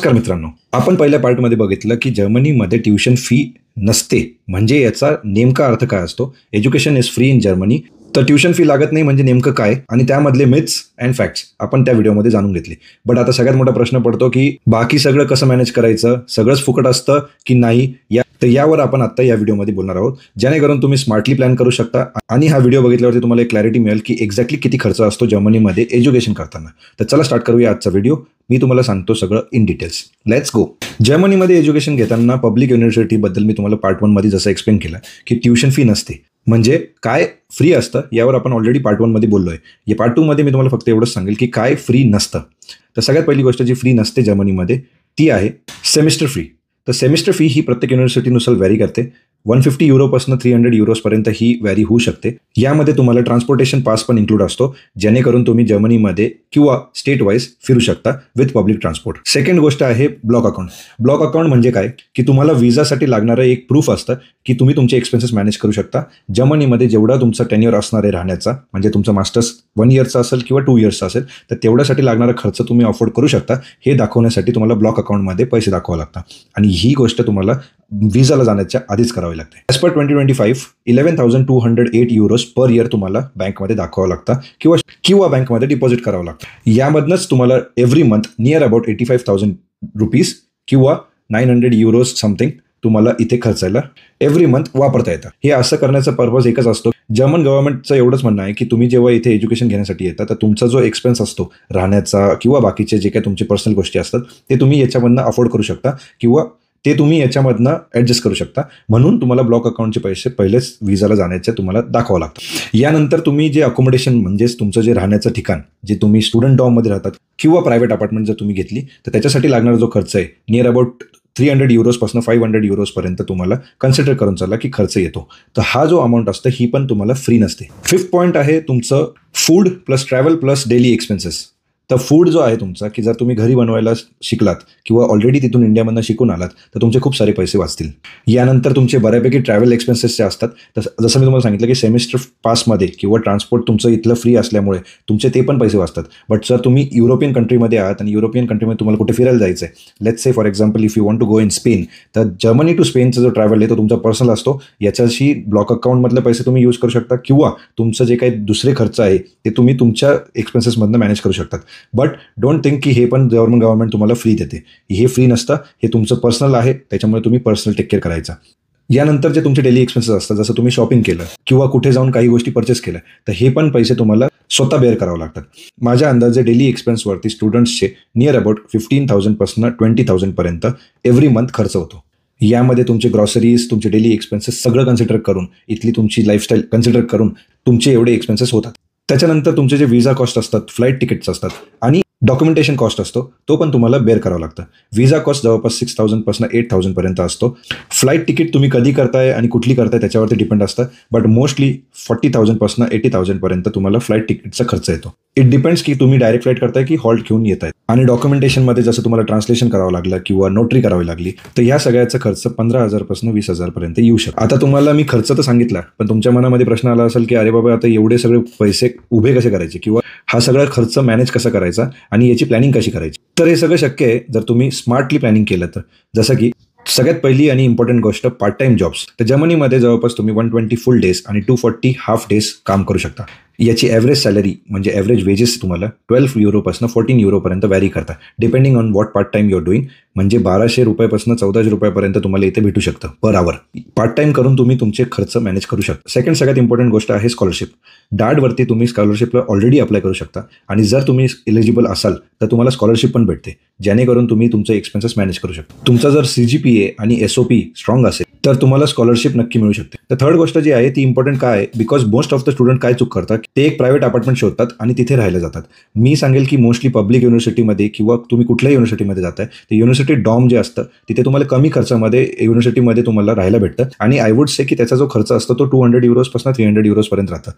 नमस्कार मित्रांनो, आपण पहिल्या पार्टमध्ये बघितलं की जर्मनीमध्ये ट्युशन फी नसते. म्हणजे याचा नेमका अर्थ काय असतो? Education is free in Germany. तर ट्युशन फी लागत नाही म्हणजे नेमकं काय, आणि त्यामधले मिथ्स अँड फॅक्ट्स आपण त्या व्हिडिओमध्ये जाणून घेतले. बट आता सगळ्यात मोठा प्रश्न पडतो की बाकी सगळं कसं मॅनेज करायचं, सगळंच फुकट असतं की नाही. तर यावर आपण आता या व्हिडिओमध्ये बोलणार आहोत, जेणेकरून तुम्ही स्मार्टली प्लॅन करू शकता आणि हा व्हिडिओ बघितल्यावरती तुम्हाला एक क्लॅरिटी मिळेल की एक्झॅक्टली किती खर्च असतो जर्मनीमध्ये एज्युकेशन करताना. तर चला स्टार्ट करूया आजचा व्हिडिओ. मी तुम्हाला सांगतो सगळं इन डिटेल्स. Let's go. जर्मनीमध्ये एज्युकेशन घेताना पब्लिक युनिव्हर्सिटीबद्दल मी तुम्हाला पार्ट 1 मध्ये जसं एक्सप्लेन केलं की ट्युशन फी नसते. म्हणजे काय फ्री असतं यावर आपण ऑलरेडी पार्ट 1 मध्ये बोललोय. या पार्ट 2 मध्ये मी तुम्हाला फक्त एवढंच सांगेल की काय फ्री नसतं. तर सगळ्यात पहिली गोष्ट जी फ्री नसते जर्मनीमध्ये ती आहे सेमिस्टर फी. तर सेमिस्टर फी ही प्रत्येक युनिव्हर्सिटीनुसार व्हॅरी करते. 150 युरोपासून 300 युरोजपर्यंत ही व्हॅरी होऊ शकते. यामध्ये तुम्हाला ट्रान्सपोर्टेशन पास पण इन्क्लूड असतो, जेणेकरून तुम्ही जर्मनीमध्ये किंवा स्टेट वाईज फिरू शकता विथ पब्लिक ट्रान्सपोर्ट. सेकंड गोष्ट आहे ब्लॉक अकाउंट. ब्लॉक अकाउंट म्हणजे काय की तुम्हाला व्हिसासाठी लागणारं एक प्रूफ असतं की तुम्ही तुमचे एक्सपेन्सेस मॅनेज करू शकता. जर्मनीमध्ये जेवढा तुमचा टेन्युअर असणार आहे राहण्याचा, म्हणजे तुमचं मास्टर्स 1 इयरचा असेल किंवा 2 इयर्सचा असेल, तर तेवढ्यासाठी लागणारा खर्च तुम्ही अफोर्ड करू शकता. हे दाखवण्यासाठी तुम्हाला ब्लॉक अकाउंटमध्ये पैसे दाखवावं लागतात, आणि ही गोष्ट तुम्हाला व्हिसाला जाण्याच्या आधीच करावी लागते. As per 2025 11,208 euros per year तुम्हाला बँकमध्ये दाखवावं लागतं किंवा बँकमध्ये डिपॉझिट करावं लागतं. यामधनंच तुम्हाला every month near about 85,000 rupees किंवा 900 युरोज समथिंग तुम्हाला इथे खर्चायला एव्हरी मंथ वापरता येतं. हे असं करण्याचा पर्पज एकच असतो. जर्मन गव्हर्नमेंटचं एवढंच म्हणणं आहे की तुम्ही जेव्हा इथे एज्युकेशन घेण्यासाठी येता तर तुमचा जो एक्सपेन्स असतो राहण्याचा किंवा बाकीचे जे काही तुमचे पर्सनल गोष्टी असतात ते तुम्ही याच्यामधनं अफोर्ड करू शकता किंवा ते तुम्ही याच्यामधनं ॲडजस्ट करू शकता. म्हणून तुम्हाला ब्लॉक अकाउंटचे पैसे पहिलेच व्हिसाला जाण्याचे तुम्हाला दाखवावं लागतं. यानंतर तुम्ही जे अकोमोडेशन म्हणजेच तुमचं जे राहण्याचं ठिकाण, जे तुम्ही स्टुडंट डॉममध्ये राहतात किंवा प्रायव्हेट अपार्टमेंट जर तुम्ही घेतली तर त्याच्यासाठी लागणारा जो खर्च आहे नियर अबाउट 300 युरोजपासून 500 युरोजपर्यंत तुम्हाला कन्सिडर करून चालला की खर्च येतो. तर हा जो अमाऊंट असतं ही पण तुम्हाला फ्री नसते. 5th पॉईंट आहे तुमचं food plus travel plus daily expenses. तर फूड जो आहे तुमचा की जर तुम्ही घरी बनवायला शिकलात किंवा ऑलरेडी तिथून इंडियामधनं शिकून आलात तर तुमचे खूप सारे पैसे वाचतील. यानंतर तुमचे बऱ्यापैकी ट्रॅव्हल एक्सपेन्सेस जे असतात, जसं मी तुम्हाला सांगितलं की सेमिस्टर पासमध्ये किंवा ट्रान्सपोर्ट तुमचं इथलं फ्री असल्यामुळे तुमचे ते पण पैसे वाचतात. बट जर तुम्ही युरोपियन कंट्रीमध्ये आहात आणि युरोपियन कंट्रीमध्ये तुम्हाला कुठे फिरायला जायचं आहे, let's say for example if you want to go in Spain, तर जर्मनी टू स्पेनचा जो ट्रॅव्हल आहे तो तुमचा पर्सनल असतो. याच्याशी ब्लॉक अकाउंटमधले पैसे तुम्ही यूज करू शकता किंवा तुमचं जे काही दुसरे खर्च आहे ते तुम्ही तुमच्या एक्सपेन्सेसमधनं मॅनेज करू शकतात. बट डोंट थिंक की हे पण गव्हर्नमेंट तुम्हाला फ्री देते. हे फ्री नसतं, हे तुमचं पर्सनल आहे, त्याच्यामुळे तुम्ही पर्सनल टेक केअर करायचा. यानंतर जे तुमचे डेली एक्सपेन्सेस असतात, जसं तुम्ही शॉपिंग केलं किंवा कुठे जाऊन काही गोष्टी परचेस केल्या, तर हे पण पैसे तुम्हाला स्वतः बेअर करावं लागतात. माझ्या अंदाजे डेली एक्सपेन्सवरती स्टुडंट्सचे नियर अबाउट 15,000 पासून 20,000 पर्यंत एव्हरी मंथ खर्च होतो. यामध्ये तुमचे ग्रॉसरीज, तुमचे डेली एक्सपेन्सेस सगळं कन्सिडर करून, इथली तुमची लाईफस्टाईल कन्सिडर करून तुमचे एवढे एक्सपेन्सेस होतात. त्याच्यानंतर तुमचे जे व्हिसा कॉस्ट असतात, फ्लाईट तिकीट्स असतात आणि डॉक्युमेंटेशन कॉस्ट असतो, तो पण तुम्हाला बेअर करावं लागतं. व्हिसा कॉस्ट जवळपास 6,000 पासून 8,000 पर्यंत असतो. फ्लाईट तिकीट तुम्ही कधी करताय आणि कुठली करताय त्याच्यावरती डिपेंड असतं. बट मोस्टली 40,000 पासून 80,000 पर्यंत तुम्हाला फ्लाईट तिकीटचा खर्च येतो. इट डिपेंड्स की तुम्ही डायरेक्ट फ्लाईट करताय की हॉल्ट घेऊन येत आहे. आणि डॉक्युमेंटेशनमध्ये जसं तुम्हाला ट्रान्सलेशन करावं लागलं किंवा नोटरी करावी लागली तर या सगळ्याचा खर्च 15,000 पासून 20,000 पर्यंत येऊ शकतो. आता तुम्हाला मी खर्च तर सांगितला, पण तुमच्या मनामध्ये प्रश्न आला असेल की अरे बाबा आता एवढे सगळे पैसे उभे कसे करायचे किंवा हा सगळा खर्च मॅनेज कसा करायचा आणि याची प्लॅनिंग कशी करायची. तर हे सगळं शक्य आहे जर तुम्ही स्मार्टली प्लॅनिंग केलं तर. जसं की सगळ्यात पहिली आणि इम्पॉर्टंट गोष्ट पार्ट टाइम जॉब्स. तर जर्मनीमध्ये जवळपास तुम्ही 120 फुल डेज आणि 240 हाफ डेज काम करू शकता. याची ॲव्हरेज सॅलरी म्हणजे ॲव्हरेज वेजेस तुम्हाला 12 युरोपासून 14 युरोपर्यंत व्हॅरी करतात, depending on what part time your doing. म्हणजे 1,200 रुपयापासून 1,400 रुपयापर्यंत तुम्हाला इथे भेटू शकतं पर आवर. पार्ट टाइम करून तुम्ही तुमचे खर्च मॅनेज करू शकता. सेकंड सगळ्यात इम्पॉर्टंट गोष्ट आहे स्कॉलरशिप. डाडवरती तुम्ही स्कॉलरशिपला ऑलरेडी अप्लाय करू शकता, आणि जर तुम्ही एलिजिबल असाल तर तुम्हाला स्कॉलरशिप पण भेटते, जेणेकरून तुम्ही तुमचे एक्सपेन्सेस मॅनेज करू शकता. तुमचा जर CGPA आणि SOP स्ट्रॉंग असेल तर तुम्हाला स्कॉलरशिप नक्की मिळू शकते. तर थर्ड गोष्ट जी आहे ती इम्पॉर्टंट काय आहे, because most of the student काय चूक करतात, ते एक प्रायव्हेट अपार्टमेंट शोधतात आणि तिथे राहायला जातात. मी सांगेल की मोस्टली पब्लिक युनिव्हर्सिटीमध्ये किंवा तुम्ही कुठल्याही युनिव्हर्सिटीमध्ये जाताय ते युनिव्हर्सिटी डॉम जे असतं तिथे तुम्हाला कमी खर्चामध्ये युनिव्हर्सिटीमध्ये तुम्हाला राहायला भेटतं, आणि आय वुड से की त्याचा जो खर्च असतो तो 200 युरोजपासून 300 युरोजपर्यंत राहतं.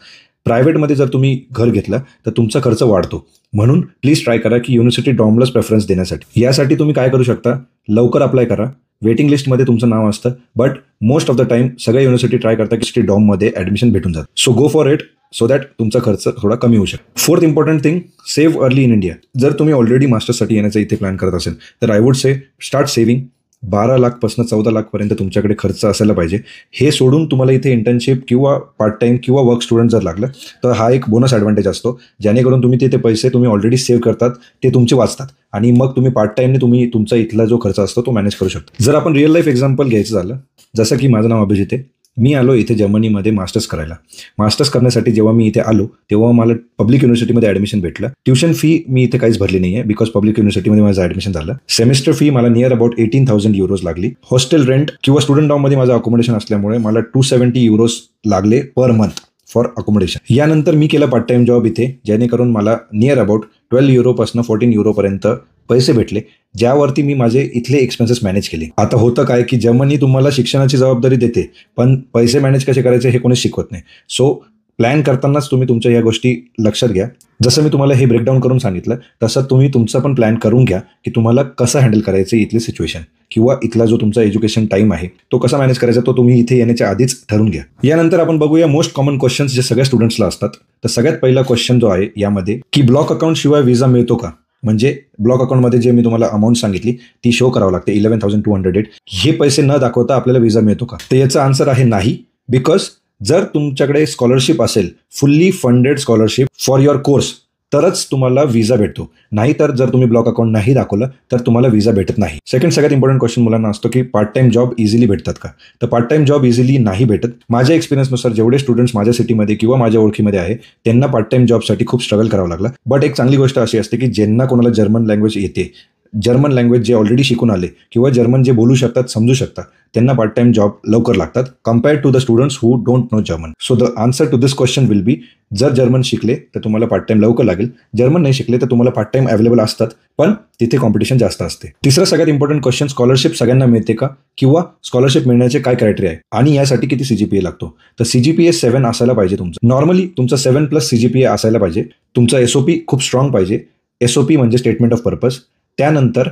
प्रायव्हेटमध्ये जर तुम्ही घर घेतलं तर तुमचा खर्च वाढतो. म्हणून प्लीज ट्राय करा की युनिव्हर्सिटी डॉमलाच प्रेफरन्स देण्यासाठी. यासाठी तुम्ही काय करू शकता, लवकर अप्लाय करा. वेटिंग लिस्टमध्ये तुमचं नाव असतं, but most of the time सगळ्या युनिव्हर्सिटी ट्राय करतात की डॉममध्ये ॲडमिशन भेटून जातं. So go for it. So that तुमचा खर्च थोडा कमी होऊ शकतो. Fourth important thing, save early in India. जर तुम्ही ऑलरेडी मास्टर्ससाठी येण्याचा इथे प्लॅन करत असेल तर I would say start saving. 12 लाखपासून 14 लाखपर्यंत तुमच्याकडे खर्च असायला पाहिजे. हे सोडून तुम्हाला इथे इंटर्नशिप किंवा पार्ट टाईम किंवा वर्क स्टुडंट जर लागलं तर हा एक बोनस ॲडव्हान्टेज असतो, जेणेकरून तुम्ही तिथे पैसे तुम्ही ऑलरेडी सेव्ह करतात ते तुमचे वाचतात आणि मग तुम्ही पार्ट टाईमने तुम्ही तुमचा इथला जो खर्च असतो तो मॅनेज करू शकता. जर आपण रिअल लाईफ एक्झाम्पल घ्यायचं झालं, जसं की माझं नाव अभिजित आहे, मी आलो इथे जर्मनीमध्ये मास्टर्स करायला. मास्टर्स करण्यासाठी जेव्हा मी इथे आलो तेव्हा मला पब्लिक युनिव्हर्सिटीमध्ये ॲडमिशन भेटलं. ट्युशन फी मी इथे काहीच भरली नाही आहे, बिकॉज पब्लिक युनिव्हर्सिटीमध्ये माझं ॲडमिशन झालं. सेमिस्टर फी मला नियर अबाउट 18,000 euros लागली. हॉस्टेल रेंट किंवा स्टुडंट डॉमध्ये माझं अकोमोडेशन असल्यामुळे मला 270 euros लागले पर मंथ फॉर अकोमोडेशन. यानंतर मी केलं पार्ट टाईम जॉब इथे, जेणेकरून मला नियर अबाउट 12 euro पासून 14 euro पर्यंत पैसे भेटले, ज्यावरती मी माझे इथले एक्सपेन्सेस मॅनेज केले. आता होतं काय की जर्मनी तुम्हाला शिक्षणाची जबाबदारी देते, पण पैसे मॅनेज कसे करायचे हे कोणीच शिकवत नाही. सो प्लॅन करतानाच तुम्ही तुमच्या या गोष्टी लक्षात घ्या. जसं मी तुम्हाला हे ब्रेकडाऊन करून सांगितलं तसं तुम्ही तुमचा पण प्लॅन करून घ्या की तुम्हाला कसं हँडल करायचं इथली सिच्युएशन किंवा इथला जो तुमचा एज्युकेशन टाईम आहे तो कसा मॅनेज करायचा तो तुम्ही इथे येण्याच्या आधीच ठरवून घ्या. यानंतर आपण बघूया मोस्ट कॉमन क्वेश्चन्स जे सगळ्या स्टुडंट्सला असतात. तर सगळ्यात पहिला क्वेश्चन जो आहे यामध्ये की ब्लॉक अकाउंट शिवाय व्हिसा मिळतो का. म्हणजे ब्लॉक अकाउंटमध्ये जे मी तुम्हाला अमाऊंट सांगितली ती शो करावं लागते 11,208. हे पैसे न दाखवता आपल्याला व्हिसा मिळतो का. तर याचं आन्सर आहे नाही. बिकॉज जर तुमच्याकडे स्कॉलरशिप असेल, fully funded scholarship for your course, तरच तुम्हाला व्हिसा भेटतो. नाहीतर जर तुम्ही ब्लॉक अकाउंट नाही दाखवलं तर तुम्हाला व्हिसा भेटत नाही. सेकंड सगळ्यात इम्पॉर्टंट क्वेश्चन मुलांना असतो की पार्ट टाईम जॉब इझिली भेटतात का. तर पार्ट टाईम जॉब इझिली नाही भेटत. माझ्या एक्सपिरियन्सनुसार जेवढे स्टुडंट्स माझ्या सिटीमध्ये किंवा माझ्या ओळखीमध्ये आहे त्यांना पार्ट टाईम जॉबसाठी खूप स्ट्रगल करावं लागलं. बट एक चांगली गोष्ट अशी असते की ज्यांना कोणाला जर्मन लँग्वेज येते, जर्मन लँग्वेज जे ऑलरेडी शिकून आले किंवा जर्मन जे बोलू शकतात, समजू शकतात, त्यांना पार्ट टाईम जॉब लवकर लागतात compared to the students who don't know German. So the answer to this question will be, जर जर्मन शिकले तर तुम्हाला पार्ट टाईम लवकर लागेल. जर्मन नाही शिकले तर तुम्हाला पार्ट टाईम अवेलेबल असतात, पण तिथे कॉम्पिटिशन जास्त असते. तिसरा सगळ्यात इम्पॉर्टंट क्वेश्चन, स्कॉलरशिप सगळ्यांना मिळते का किंवा स्कॉलरशिप मिळण्याचे काय क्रायटेरिया आहे आणि यासाठी किती CGPA लागतो. तर CGPA 7 असायला पाहिजे तुमचं. नॉर्मली तुमचा 7+ CGPA असायला पाहिजे. तुमचा SOP खूप स्ट्रॉंग पाहिजे. SOP म्हणजे स्टेटमेंट ऑफ पर्पज. त्यानंतर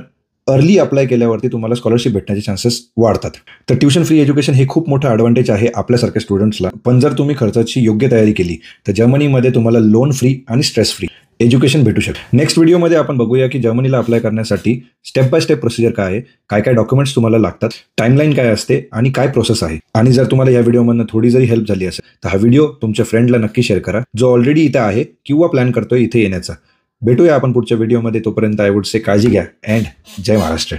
अर्ली अप्लाय केल्यावरती तुम्हाला स्कॉलरशिप भेटण्याचे चान्सेस वाढतात. तर ट्युशन फ्री एज्युकेशन हे खूप मोठं ॲडव्हान्टेज आहे आपल्यासारख्या स्टुडंट्सला. पण जर तुम्ही खर्चाची योग्य तयारी केली तर जर्मनीमध्ये तुम्हाला लोन फ्री आणि स्ट्रेस फ्री एज्युकेशन भेटू शकते. नेक्स्ट व्हिडिओमध्ये आपण बघूया की जर्मनीला अप्लाय करण्यासाठी स्टेप बाय स्टेप प्रोसिजर काय आहे, काय काय डॉक्युमेंट्स तुम्हाला लागतात, टाईमलाईन काय असते आणि काय प्रोसेस आहे. आणि जर तुम्हाला या व्हिडिओमधून थोडी जरी हेल्प झाली असेल तर हा व्हिडिओ तुमच्या फ्रेंडला नक्की शेअर करा जो ऑलरेडी इथे आहे किंवा प्लॅन करतोय इथे येण्याचा. भेटूया आपण पुढच्या व्हिडिओमध्ये. तोपर्यंत आय वुड से काळजी घ्या अँड जय महाराष्ट्र.